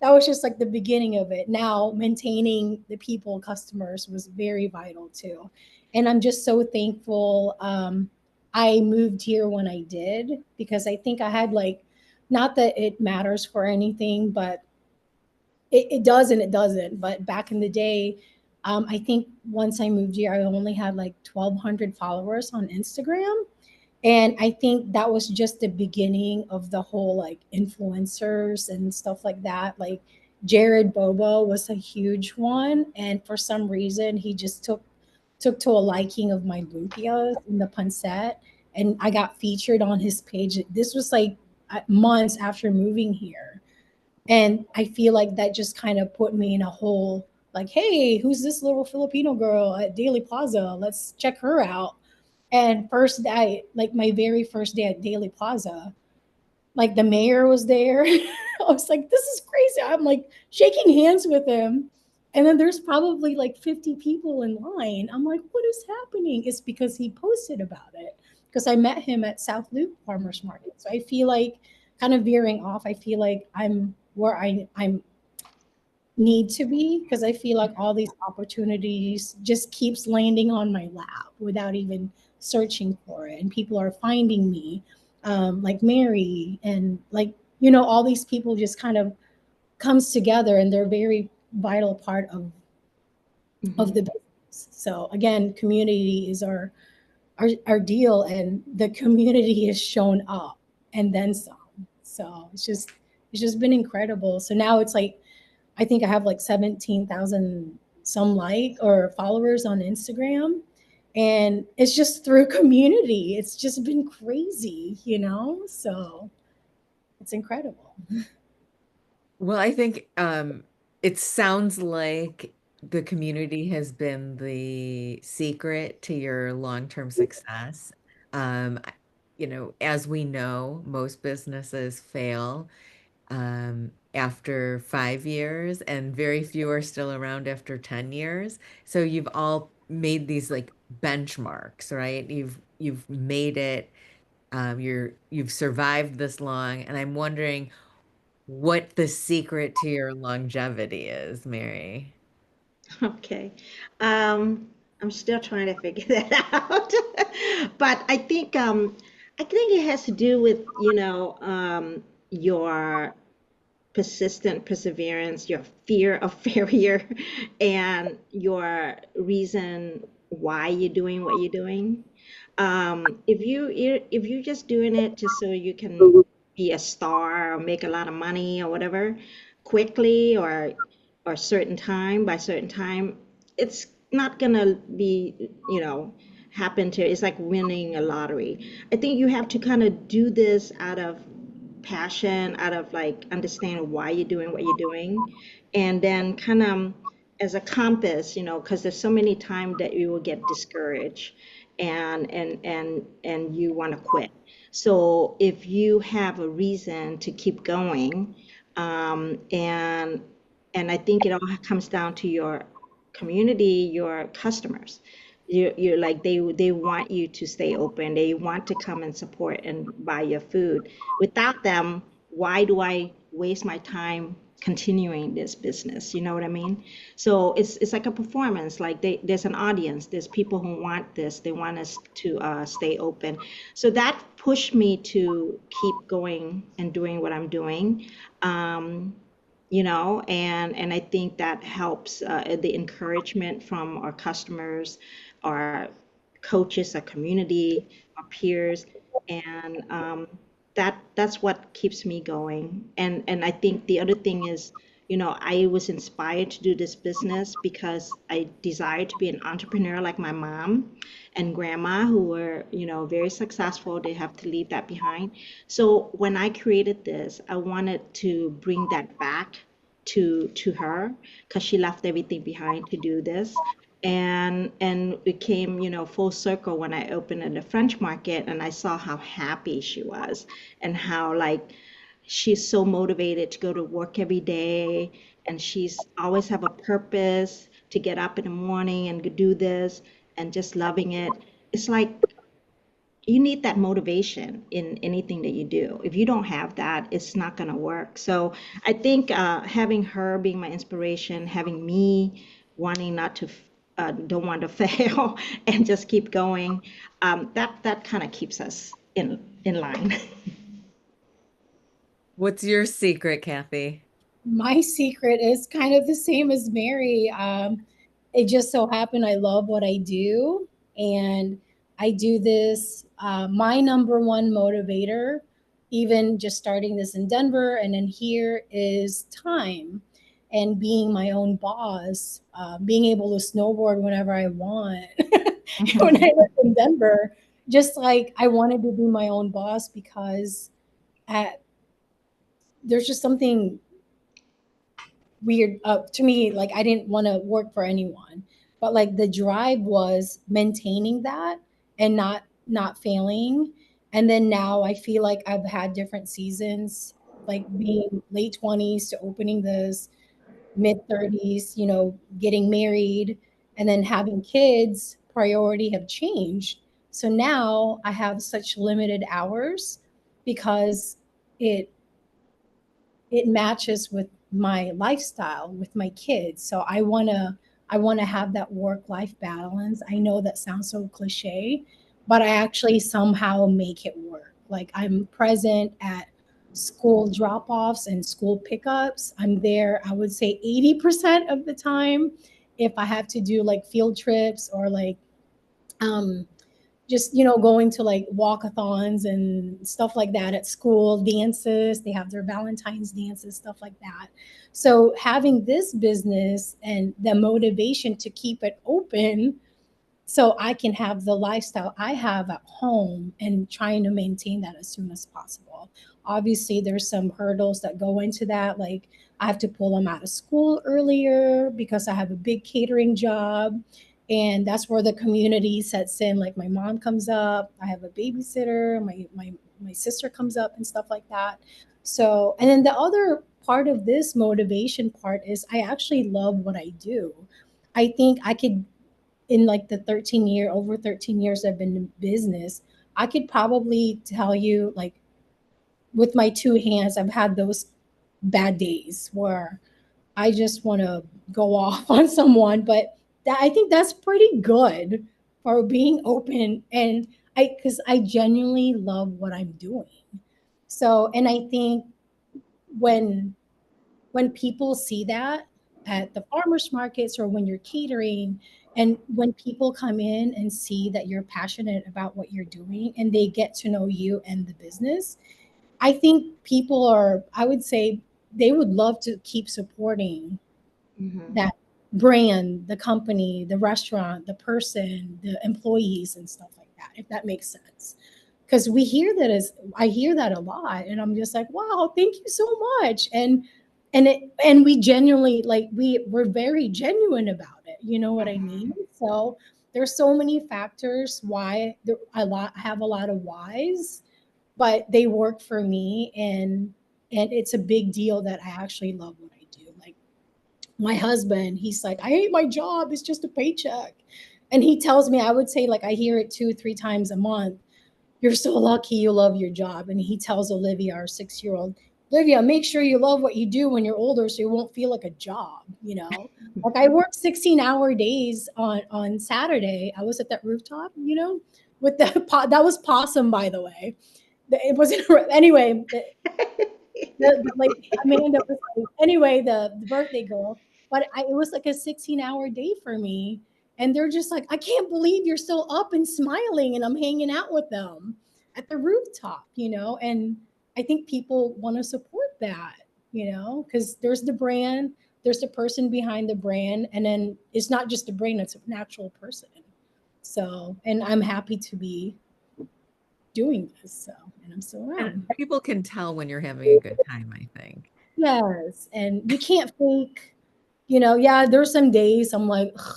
S4: That was just like the beginning of it. Now maintaining the people customers was very vital too, and I'm just so thankful I moved here when I did because I think I had like, not that it matters for anything, but it does and it doesn't. But back in the day, I think once I moved here I only had like 1,200 followers on Instagram, and I think that was just the beginning of the whole like influencers and stuff like that. Like Jared Bobo was a huge one. And for some reason he just took to a liking of my lumpias in the pancet. And I got featured on his page. This was like months after moving here. And I feel like that just kind of put me in a whole like, hey, who's this little Filipino girl at Daily Plaza? Let's check her out. And first day, like my very first day at Daily Plaza, like the mayor was there. I was like, this is crazy. I'm like shaking hands with him. And then there's probably like 50 people in line. I'm like, what is happening? It's because he posted about it. Because I met him at South Loop Farmers Market. So I feel like kind of veering off, I feel like I'm where I'm need to be because I feel like all these opportunities just keeps landing on my lap without even searching for it, and people are finding me, like Mary and like all these people just kind of comes together, and they're very vital part of
S5: Mm-hmm.
S4: the business. So again, community is our deal, and the community has shown up and then some. So it's just been incredible. So now it's like I think I have like 17,000 some like or followers on Instagram. And it's just through community. It's just been crazy, So it's incredible.
S3: Well, I think it sounds like the community has been the secret to your long-term success. I- as we know, most businesses fail after 5 years, and very few are still around after 10 years. So you've all made these like benchmarks, right? You've made it. You've survived this long, and I'm wondering what the secret to your longevity is, Mary.
S5: Okay. I'm still trying to figure that out. But I think it has to do with, your persistent perseverance, your fear of failure, and your reason why you're doing what you're doing. If you're just doing it just so you can be a star or make a lot of money or whatever quickly, or certain time by certain time, it's not gonna be, happen to. It's like winning a lottery. I think you have to kind of do this out of passion, out of like understanding why you're doing what you're doing, and then kind of as a compass, because there's so many times that you will get discouraged and you want to quit. So if you have a reason to keep going, and I think it all comes down to your community, your customers. You're like they want you to stay open. They want to come and support and buy your food. Without them, why do I waste my time continuing this business? You know what I mean? So it's like a performance. Like there's an audience. There's people who want this. They want us to stay open. So that pushed me to keep going and doing what I'm doing. Um, and I think that helps, the encouragement from our customers, our coaches, our community, our peers, and that's what keeps me going. And I think the other thing is, I was inspired to do this business because I desired to be an entrepreneur like my mom and grandma, who were, very successful. They have to leave that behind. So when I created this, I wanted to bring that back to her, because she left everything behind to do this. And it came, full circle when I opened in the French market and I saw how happy she was, and how like she's so motivated to go to work every day, and she's always have a purpose to get up in the morning and do this, and just loving it. It's like you need that motivation in anything that you do. If you don't have that, it's not going to work. So I think, having her being my inspiration, having me wanting not to, don't want to fail, and just keep going, that kind of keeps us in line.
S3: What's your secret, Kathy?
S4: My secret is kind of the same as Mary. It just so happened I love what I do, and I do this. My number one motivator, even just starting this in Denver and then here, is time and being my own boss, being able to snowboard whenever I want. When I lived in Denver, just like I wanted to be my own boss because at, there's just something weird to me. Like I didn't want to work for anyone, but like the drive was maintaining that and not failing. And then now I feel like I've had different seasons, like being late 20s to opening this, mid 30s, getting married, and then having kids. Priority have changed, so now I have such limited hours because it it matches with my lifestyle with my kids. So I want to have that work life balance. I know that sounds so cliche, but I actually somehow make it work. Like I'm present at school drop-offs and school pickups. I'm there, I would say 80% of the time. If I have to do like field trips or like um just going to like walkathons and stuff like that at school, dances, they have their Valentine's dances, stuff like that. So having this business and the motivation to keep it open so I can have the lifestyle I have at home and trying to maintain that as soon as possible. Obviously, there's some hurdles that go into that. Like I have to pull them out of school earlier because I have a big catering job. And that's where the community sets in. Like my mom comes up, I have a babysitter, my sister comes up and stuff like that. So, and then the other part of this motivation part is I actually love what I do. I think I could, in like the over 13 years I've been in business, I could probably tell you, like, with my two hands, I've had those bad days where I just want to go off on someone. But I think that's pretty good for being open. And because I genuinely love what I'm doing. So, and I think when people see that at the farmers markets or when you're catering, and when people come in and see that you're passionate about what you're doing and they get to know you and the business, I think people are, I would say, they would love to keep supporting
S5: Mm-hmm.
S4: that brand, the company, the restaurant, the person, the employees, and stuff like that, if that makes sense. Because I hear that a lot, and I'm just like, wow, thank you so much. And we genuinely, like, we're very genuine about it. You know what I mean? So there's so many factors why I have a lot of whys, but they work for me, and it's a big deal that I actually love what I do. Like my husband, he's like, I hate my job. It's just a paycheck. And he tells me, I would say, like, I hear it 2, 3 times a month. You're so lucky you love your job. And he tells Olivia, our 6-year-old, Olivia, make sure you love what you do when you're older so you won't feel like a job, you know? Like I worked 16-hour days on Saturday. I was at that rooftop, with that was possum, by the way. It wasn't anyway. Like Amanda was like, anyway, the birthday girl. But it was like a 16-hour day for me. And they're just like, I can't believe you're still up and smiling. And I'm hanging out with them at the rooftop, And I think people want to support that, because there's the brand, there's the person behind the brand. And then it's not just a brand, it's an actual person. So, and I'm happy to be doing this. So, and I'm still
S3: And
S4: around.
S3: people can tell when you're having a good time, I think.
S4: Yes, and you can't fake, yeah, there's some days I'm like, "Ugh,"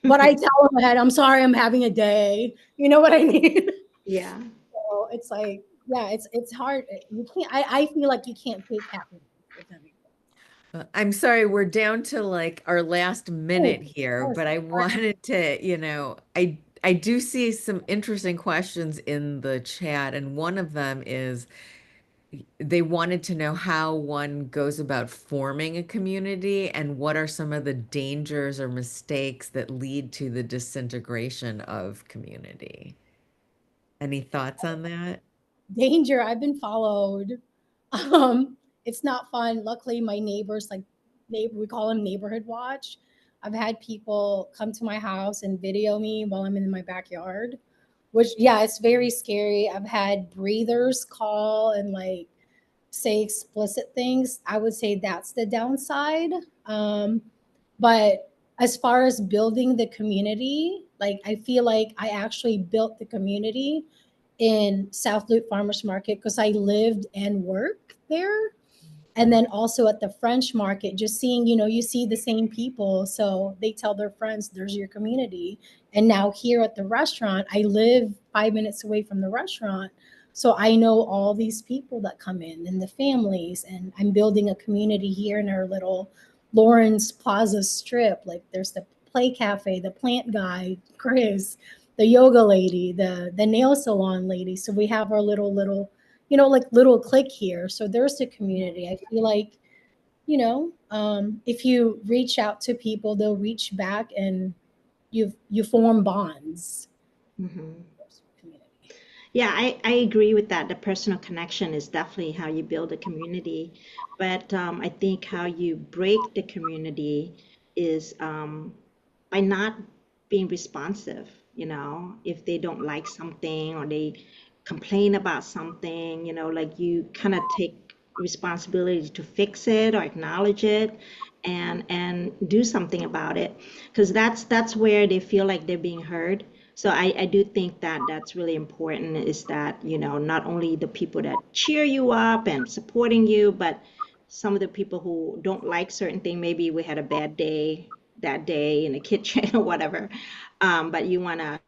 S4: but I tell them ahead, I'm sorry, I'm having a day. You know what I mean?
S5: Yeah.
S4: So it's like, yeah, it's hard. You can't. I feel like you can't fake happiness with anything.
S3: I'm sorry, we're down to like our last
S4: Oh,
S3: minute here,
S4: yes.
S3: but I wanted to, I do see some interesting questions in the chat, and one of them is they wanted to know how one goes about forming a community and what are some of the dangers or mistakes that lead to the disintegration of community. Any thoughts on that?
S4: Danger. I've been followed. Um, it's not fun. Luckily, my neighbors, like, we call them neighborhood watch. I've had people come to my house and video me while I'm in my backyard, which, yeah, it's very scary. I've had breathers call and like say explicit things. I would say that's the downside. But as far as building the community, like I feel like I actually built the community in South Loop Farmers Market because I lived and worked there. And then also at the French market, just seeing, you see the same people. So they tell their friends, there's your community. And now here at the restaurant, I live 5 minutes away from the restaurant. So I know all these people that come in and the families. And I'm building a community here in our little Lawrence Plaza strip. Like there's the Play Cafe, the plant guy, Chris, the yoga lady, the nail salon lady. So we have our like little clique here. So there's the community. I feel like, if you reach out to people, they'll reach back, and you form bonds.
S5: Mm-hmm.
S4: Community.
S5: Yeah, I agree with that. The personal connection is definitely how you build a community. But I think how you break the community is by not being responsive. If they don't like something or they complain about something, like you kind of take responsibility to fix it or acknowledge it and do something about it, because that's where they feel like they're being heard. So I do think that that's really important, is that, not only the people that cheer you up and supporting you, but some of the people who don't like certain thing. Maybe we had a bad day that day in the kitchen or whatever. But you wanna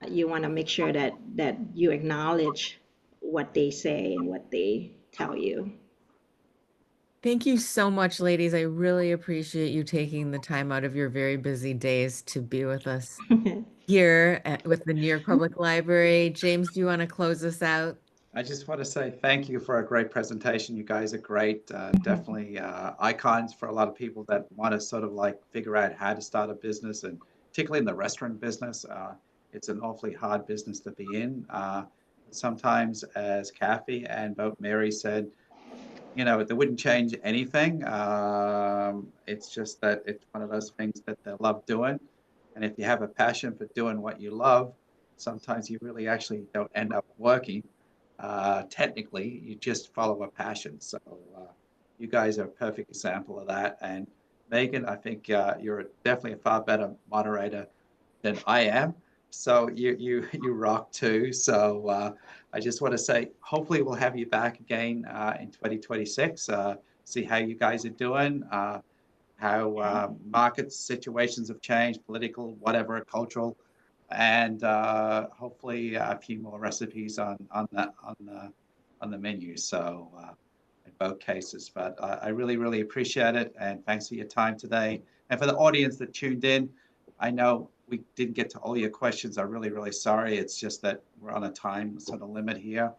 S5: make sure that you acknowledge what they say and what they tell you.
S3: Thank you so much, ladies. I really appreciate you taking the time out of your very busy days to be with us here with the New York Public Library. James, do you want to close us out?
S2: I just want to say thank you for a great presentation. You guys are great. Definitely icons for a lot of people that want to sort of like figure out how to start a business, and particularly in the restaurant business. It's an awfully hard business to be in. Sometimes, as Kathy and both Mary said, they wouldn't change anything. It's just that it's one of those things that they love doing. And if you have a passion for doing what you love, sometimes you really actually don't end up working. Technically, you just follow a passion. So you guys are a perfect example of that. And Megan, I think you're definitely a far better moderator than I am. So you rock too. So I just want to say, hopefully we'll have you back again in 2026. See how you guys are doing, how market situations have changed, political, whatever, cultural, and hopefully a few more recipes on the menu. So in both cases, but I really appreciate it, and thanks for your time today. And for the audience that tuned in, I know we didn't get to all your questions. I'm really sorry. It's just that we're on a time sort of limit here.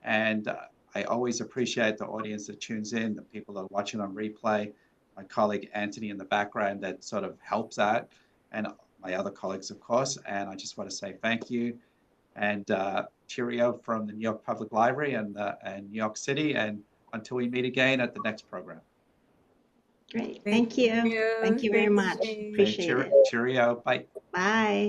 S2: And I always appreciate the audience that tunes in, the people that are watching on replay, my colleague Anthony in the background that sort of helps out, and my other colleagues, of course. And I just want to say thank you, and cheerio from the New York Public Library and New York City. And until we meet again at the next program.
S5: Great.
S3: Thank
S5: Thank you.
S3: you.
S5: Thank you very
S3: Thanks,
S5: much.
S3: James.
S5: Appreciate it.
S2: Cheerio. Bye.
S5: Bye.